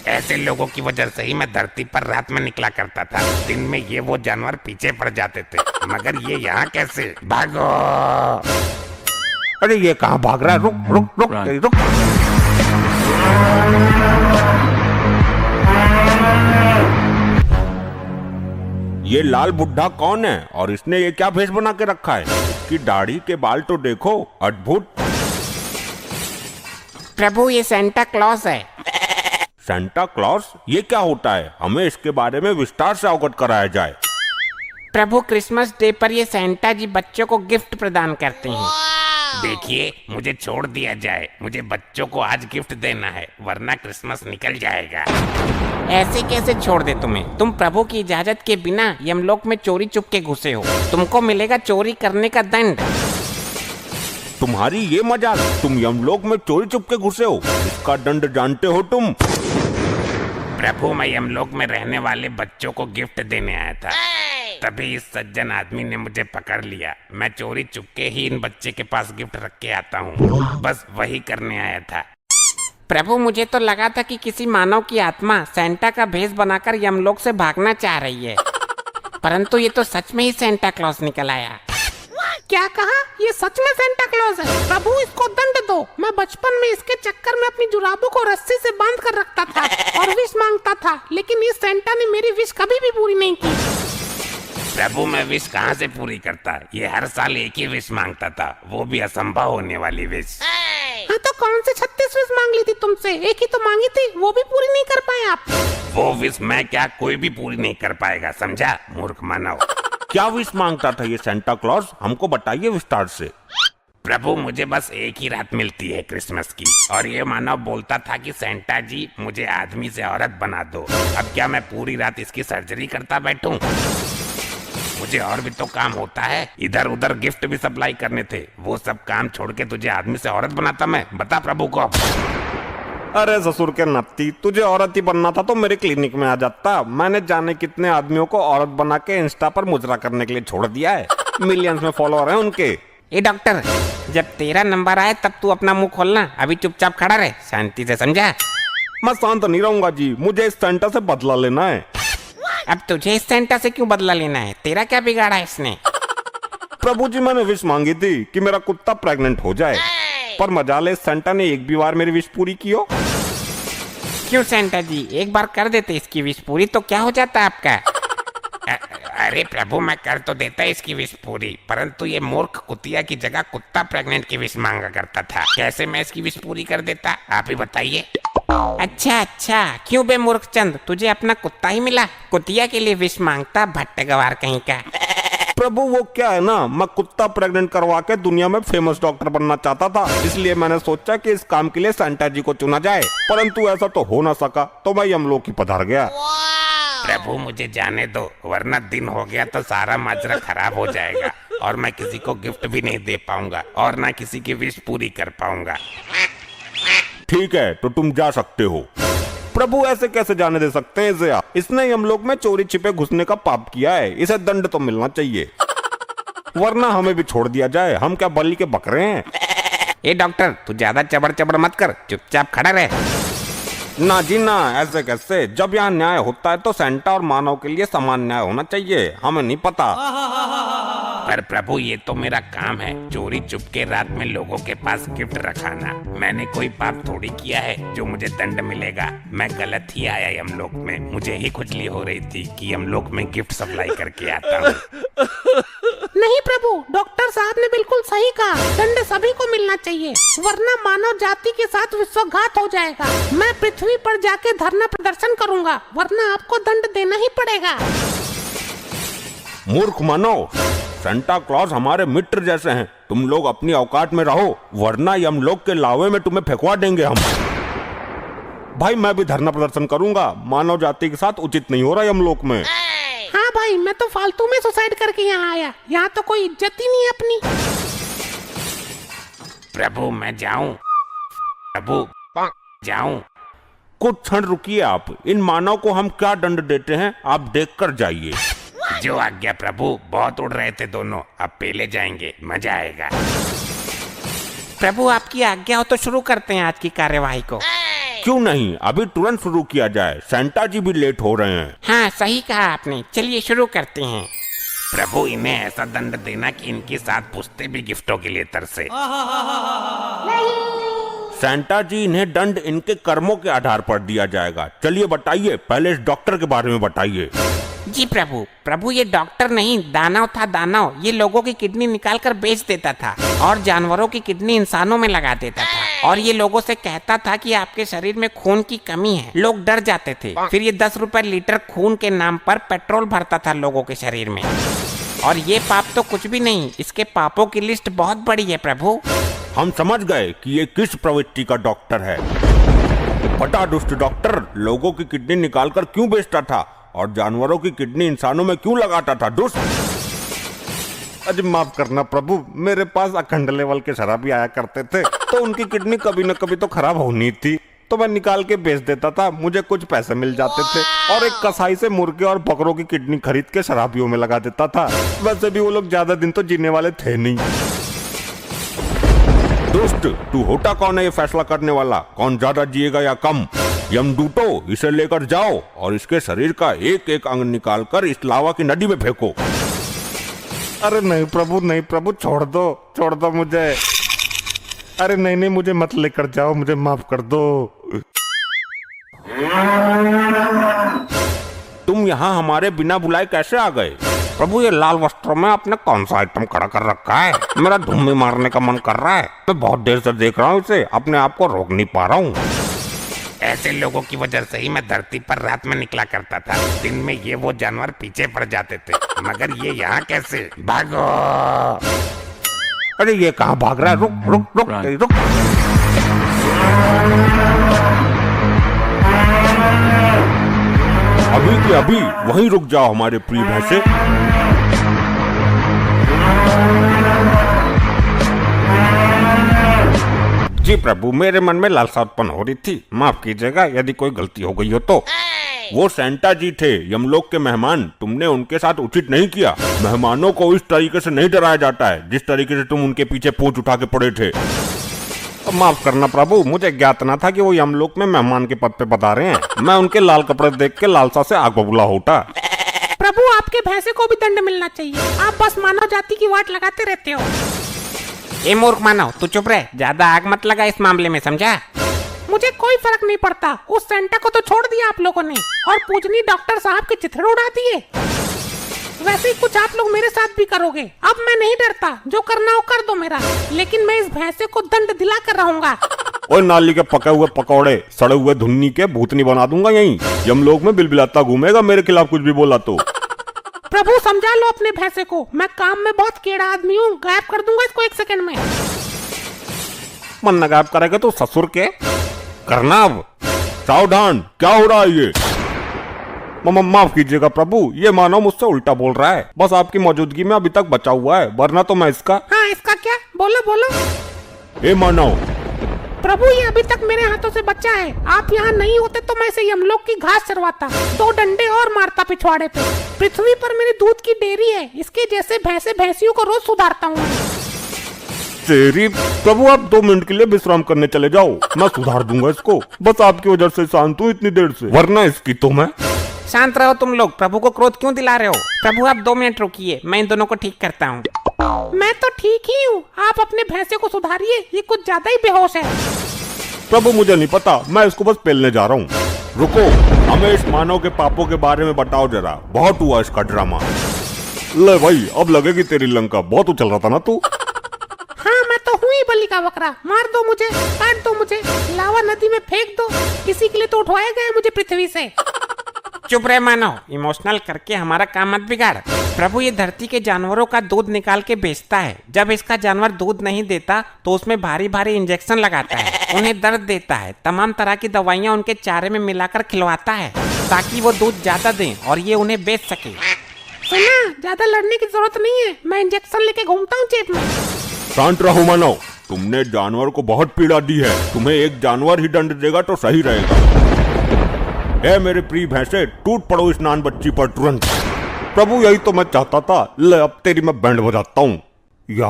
ऐसे लोगों की वजह से ही मैं धरती पर रात में निकला करता था। दिन में ये वो जानवर पीछे पड़ जाते थे, मगर ये यहाँ कैसे? भागो! अरे ये कहाँ भाग रहा है? रुक रुक रुक रुक। ये लाल बुड्ढा कौन है और इसने ये क्या भेष बना के रखा है? इसकी दाढ़ी के बाल तो देखो, अद्भुत। प्रभु ये सेंटा क्लॉज है। Santa Claus? ये क्या होता है? हमें इसके बारे में विस्तार से अवगत कराया जाए। प्रभु क्रिसमस डे पर ये सेंटा जी बच्चों को गिफ्ट प्रदान करते हैं। देखिए, मुझे छोड़ दिया जाए, मुझे बच्चों को आज गिफ्ट देना है, वरना क्रिसमस निकल जाएगा। ऐसे कैसे छोड़ दे तुम्हें? तुम प्रभु की इजाजत के बिना यमलोक में चोरी चुप के घुसे हो। तुमको मिलेगा चोरी करने का दंड। तुम्हारी ये मजाल? तुम यमलोक में चोरी चुप के घुसे हो, इसका दंड जानते हो तुम? प्रभु, मैं यमलोक में रहने वाले बच्चों को गिफ्ट देने आया था, तभी इस सज्जन आदमी ने मुझे पकड़ लिया। मैं चोरी चुपके ही इन बच्चे के पास गिफ्ट रख के आता हूँ, बस वही करने आया था। प्रभु, मुझे तो लगा था कि किसी मानव की आत्मा सेंटा का भेष बनाकर यमलोक से भागना चाह रही है, परंतु ये तो सच में ही सेंटा क्लॉज निकल आया। क्या कहा? ये सच में सेंटा क्लॉज है? प्रभु इसको दंड दो। मैं बचपन में इसके चक्कर में अपनी जुराबों को रस्सी से बांध कर रखता था और विश मांगता था, लेकिन इस सेंटा ने मेरी विश कभी भी पूरी नहीं की। प्रभु, मैं विश कहाँ से पूरी करता? ये हर साल एक ही विश मांगता था, वो भी असंभव होने वाली विश। हाँ तो कौन से 36 विश मांग ली थी तुमसे? एक ही तो मांगी थी, वो भी पूरी नहीं कर पाए आप। वो विश मैं क्या, कोई भी पूरी नहीं कर पाएगा, समझा मूर्ख मानव। क्या विश मांगता था ये सेंटा क्लॉज? हमको बताइए विस्तार से। प्रभु, मुझे बस एक ही रात मिलती है क्रिसमस की, और ये मानव बोलता था कि सेंटा जी मुझे आदमी से औरत बना दो। अब क्या मैं पूरी रात इसकी सर्जरी करता बैठूं? मुझे और भी तो काम होता है, इधर उधर गिफ्ट भी सप्लाई करने थे, वो सब काम छोड़ के तुझे आदमी से औरत बनाता मैं? बता प्रभु को। अरे ससुर के नत्ती, तुझे औरत ही बनना था तो मेरे क्लिनिक में आ जाता। मैंने जाने कितने आदमियों को औरत बना के इंस्टा पर मुजरा करने के लिए छोड़ दिया है। मिलियंस में फॉलोअर हैं उनके। ए डॉक्टर, जब तेरा नंबर आए तब तू अपना मुंह खोलना, अभी चुपचाप खड़ा रहे, शांति से, समझा? मैं शांत नहीं रहूंगा जी, मुझे इस सेंटा से बदला लेना है। अब तुझे इस सेंटा से क्यों बदला लेना है? तेरा क्या बिगाड़ा है इसने? प्रभु जी, मैंने विश मांगी थी कि मेरा कुत्ता प्रेग्नेंट हो जाए, पर मजाले इस सेंटा ने एक भी बार मेरी विश पूरी की हो। क्यों सेंटा जी, एक बार कर देते इसकी विश पूरी तो क्या हो जाता है आपका? अरे प्रभु, मैं कर तो देता इसकी विश पूरी, परंतु ये मूर्ख कुतिया की जगह कुत्ता प्रेग्नेंट की विश मांगा करता था। कैसे मैं इसकी विश पूरी कर देता, आप ही बताइए। अच्छा, क्यों बे मूर्ख चंद, तुझे अपना कुत्ता ही मिला, कुतिया के लिए विश मांगता, भट्टे गवार कहीं का। प्रभु, वो क्या है ना, मैं कुत्ता प्रेग्नेंट करवा के दुनिया में फेमस डॉक्टर बनना चाहता था, इसलिए मैंने सोचा कि इस काम के लिए सेंटा जी को चुना जाए, परंतु ऐसा तो हो ना सका, तो मैं यमलोक ही पधार गया। प्रभु, मुझे जाने दो, वरना दिन हो गया तो सारा माजरा खराब हो जाएगा और मैं किसी को गिफ्ट भी नहीं दे पाऊंगा और ना किसी की विश पूरी कर पाऊंगा। ठीक है, तो तुम जा सकते हो। प्रभु, ऐसे कैसे जाने दे सकते हैं इसे? इसने यमलोक में चोरी छिपे घुसने का पाप किया है, इसे दंड तो मिलना चाहिए, वरना हमें भी छोड़ दिया जाए। हम क्या बलि के बकरे हैं? ए डॉक्टर, तू ज्यादा चबड़ चबड़ मत कर, चुपचाप खड़ा रहे। ना जी ना, ऐसे कैसे? जब यहाँ न्याय होता है तो सेंटा और मानव के लिए समान न्याय होना चाहिए। हमें नहीं पता। पर प्रभु, ये तो मेरा काम है, चोरी चुपके रात में लोगों के पास गिफ्ट रखाना। मैंने कोई पाप थोड़ी किया है जो मुझे दंड मिलेगा। मैं गलत ही आया यमलोक में, मुझे ही खुजली हो रही थी कि यमलोक में गिफ्ट सप्लाई करके आता हूँ। नहीं प्रभु, डॉक्टर साहब ने बिल्कुल सही कहा, दंड सभी को मिलना चाहिए, वरना मानव जाति के साथ विश्वघात हो जाएगा। मैं पृथ्वी पर जाके धरना प्रदर्शन करूंगा, वरना आपको दंड देना ही पड़ेगा। मूर्ख मानव, सेंटा क्लॉज हमारे मित्र जैसे हैं, तुम लोग अपनी औकात में रहो, वरना यमलोक के लावे में तुम्हें फेंकवा देंगे हम। भाई, मैं भी धरना प्रदर्शन करूंगा, मानव जाति के साथ उचित नहीं हो रहा यमलोक में। हाँ भाई, मैं तो फालतू में सुसाइड करके यहाँ आया, यहाँ तो कोई इज्जत ही नहीं है अपनी। प्रभु, मैं जाऊं? प्रभु, जाऊं? कुछ क्षण रुकिए आप, इन मानव को हम क्या दंड देते हैं आप देख कर जाइए। जो आज्ञा प्रभु, बहुत उड़ रहे थे दोनों, अब पेले जाएंगे, मजा आएगा। प्रभु, आपकी आज्ञा हो तो शुरू करते हैं आज की कार्यवाही को। क्यों नहीं, अभी तुरंत शुरू किया जाए, सेंटा जी भी लेट हो रहे हैं। हाँ सही कहा आपने, चलिए शुरू करते हैं। प्रभु इन्हें ऐसा दंड देना कि इनके साथ पुश्ते भी गिफ्टों के लिए तरसे। सेंटा जी, इन्हें दंड इनके कर्मों के आधार पर दिया जाएगा। चलिए बताइए, पहले इस डॉक्टर के बारे में बताइए। जी प्रभु ये डॉक्टर नहीं, दानव था दानव। ये लोगों की किडनी निकाल कर बेच देता था और जानवरों की किडनी इंसानों में लगा देता था, और ये लोगों से कहता था कि आपके शरीर में खून की कमी है। लोग डर जाते थे। फिर ये 10 रुपए लीटर खून के नाम पर पेट्रोल भरता था लोगों के शरीर में। और ये पाप तो कुछ भी नहीं, इसके पापों की लिस्ट बहुत बड़ी है प्रभु। हम समझ गए कि ये किस प्रवृत्ति का डॉक्टर है। बड़ा दुष्ट डॉक्टर लोगों की किडनी निकालकर क्यों बेचता था और जानवरों की किडनी इंसानों में क्यों लगाता था? दुष्ट। अरे माफ करना प्रभु, मेरे पास अखंड लेवल के शराबी आया करते थे, तो उनकी किडनी कभी न कभी तो खराब होनी थी, तो मैं निकाल के बेच देता था, मुझे कुछ पैसे मिल जाते थे, और एक कसाई से मुर्गे और बकरों की किडनी खरीद के शराबियों में लगा देता था। वैसे भी वो लोग ज्यादा दिन तो जीने वाले थे नहीं। दोस्त, तू होता कौन है ये फैसला करने वाला, कौन ज्यादा जिएगा या कम? यमदूतो, इसे लेकर जाओ और इसके शरीर का एक एक अंग निकालकर इस लावा की नदी में फेंको। अरे नहीं प्रभु, छोड़ दो मुझे। अरे नहीं, मुझे मत लेकर जाओ, मुझे माफ कर दो। तुम यहाँ हमारे बिना बुलाए कैसे आ गए? प्रभु ये लाल वस्त्रों में आपने कौन सा आइटम खड़ा कर रखा है? मेरा धुम्मी मारने का मन कर रहा है। मैं बहुत देर से देख रहा हूँ इसे, अपने आप को रोक नहीं पा रहा हूँ। ऐसे लोगों की वजह से ही मैं धरती पर रात में निकला करता था। दिन में ये वो जानवर पीछे पड़ जाते थे, मगर ये यहाँ कैसे? भागो! अरे ये कहाँ भाग रहा है? रुक। अभी के अभी वहीं रुक जाओ हमारे प्रिय भैंसे। जी प्रभु, मेरे मन में लालसा उत्पन्न हो रही थी, माफ कीजिएगा यदि कोई गलती हो गई हो तो। वो सेंटा जी थे, यमलोक के मेहमान, तुमने उनके साथ उचित नहीं किया। मेहमानों को इस तरीके से नहीं डराया जाता है जिस तरीके से तुम उनके पीछे पूंछ उठा के पड़े थे। माफ करना प्रभु, मुझे ज्ञात न था कि वो यमलोक में मेहमान के पद पे बता रहे हैं। मैं उनके लाल कपड़े देख के लालसा से आग बबूला होता। प्रभु आपके भैंसे को भी दंड मिलना चाहिए, आप बस मानव जाति की वाट लगाते रहते हो। ए मूर्ख मानव, तू चुप रहे, ज्यादा आग मत लगा इस मामले में, समझा? मुझे कोई फर्क नहीं पड़ता, उस सेंटा को तो छोड़ दिया आप लोगों ने और पूजनी डॉक्टर साहब के चिथड़े उड़ा दिए। वैसे ही कुछ आप लोग मेरे साथ भी करोगे। अब मैं नहीं डरता, जो करना हो कर दो मेरा, लेकिन मैं इस भैंसे को दंड दिला कर रहूंगा। ओए नाली के पके हुए पकौड़े, सड़े हुए धुन्नी के भूतनी बना दूंगा यहीं। यमलोक में बिलबिलाता घूमेगा मेरे खिलाफ कुछ भी बोला तो। प्रभु समझा लो अपने भैंसे को, मैं काम में बहुत केड़ा आदमी हूँ, गायब कर दूंगा इसको 1 सेकंड में। मन न गायब करेगा तो ससुर के करना। अब सावधान, क्या हो रहा है ये? माफ कीजिएगा प्रभु, ये मानव मुझसे उल्टा बोल रहा है, बस आपकी मौजूदगी में अभी तक बचा हुआ है, वरना तो मैं इसका। हाँ इसका क्या? बोलो। ए मानव। प्रभु ये अभी तक मेरे हाथों से बचा है, आप यहाँ नहीं होते तो मैं इसे यमलोक की घास चरवाता, 2 डंडे और मारता पिछवाड़े पे। पृथ्वी पर मेरी दूध की डेयरी है, इसके जैसे भैंसे भैंसियों को रोज सुधारता हूँ। तेरी प्रभु, आप 2 मिनट के लिए विश्राम करने चले जाओ, मैं सुधार दूंगा इसको। बस आपकी वजह से शांत हूँ इतनी देर से, वरना इसकी तो मैं। शांत रहो तुम लोग, प्रभु को क्रोध क्यों दिला रहे हो? प्रभु आप 2 मिनट रुकिए, मैं इन दोनों को ठीक करता हूँ। मैं तो ठीक ही हूँ, आप अपने भैंसे को सुधारिए, ये कुछ ज्यादा ही बेहोश है। प्रभु मुझे नहीं पता, मैं इसको बस पेलने जा रहा हूँ। रुको, हमें इस मानव के पापों के बारे में बताओ जरा, बहुत हुआ इसका ड्रामा। ले भाई, अब लगेगी तेरी लंका, बहुत उछल रहा था ना तू। हाँ मैं तो हूँ ही बलि का बकरा, मार दो मुझे, काट दो मुझे, लावा नदी में फेंक दो, इसी के लिए तो उठवाया गया मुझे पृथ्वी से। चुप रहे मानव, इमोशनल करके हमारा काम मत बिगाड़। प्रभु ये धरती के जानवरों का दूध निकाल के बेचता है। जब इसका जानवर दूध नहीं देता तो उसमें भारी भारी इंजेक्शन लगाता है, उन्हें दर्द देता है, तमाम तरह की दवाइयाँ उनके चारे में मिलाकर खिलवाता है ताकि वो दूध ज्यादा दें और ये उन्हें बेच सके। सुना, ज्यादा लड़ने की जरूरत नहीं है, मैं इंजेक्शन लेके घूमता हूँ जेब में। शांत रहो मानव, तुमने जानवर को बहुत पीड़ा दी है, तुम्हें एक जानवर ही दंड देगा तो सही रहेगा। ए मेरे प्रिय भैंसे, टूट पड़ो इस नान बच्ची पर तुरंत। प्रभु यही तो मैं चाहता था, ले अब तेरी मैं बैंड बजाता हूँ। या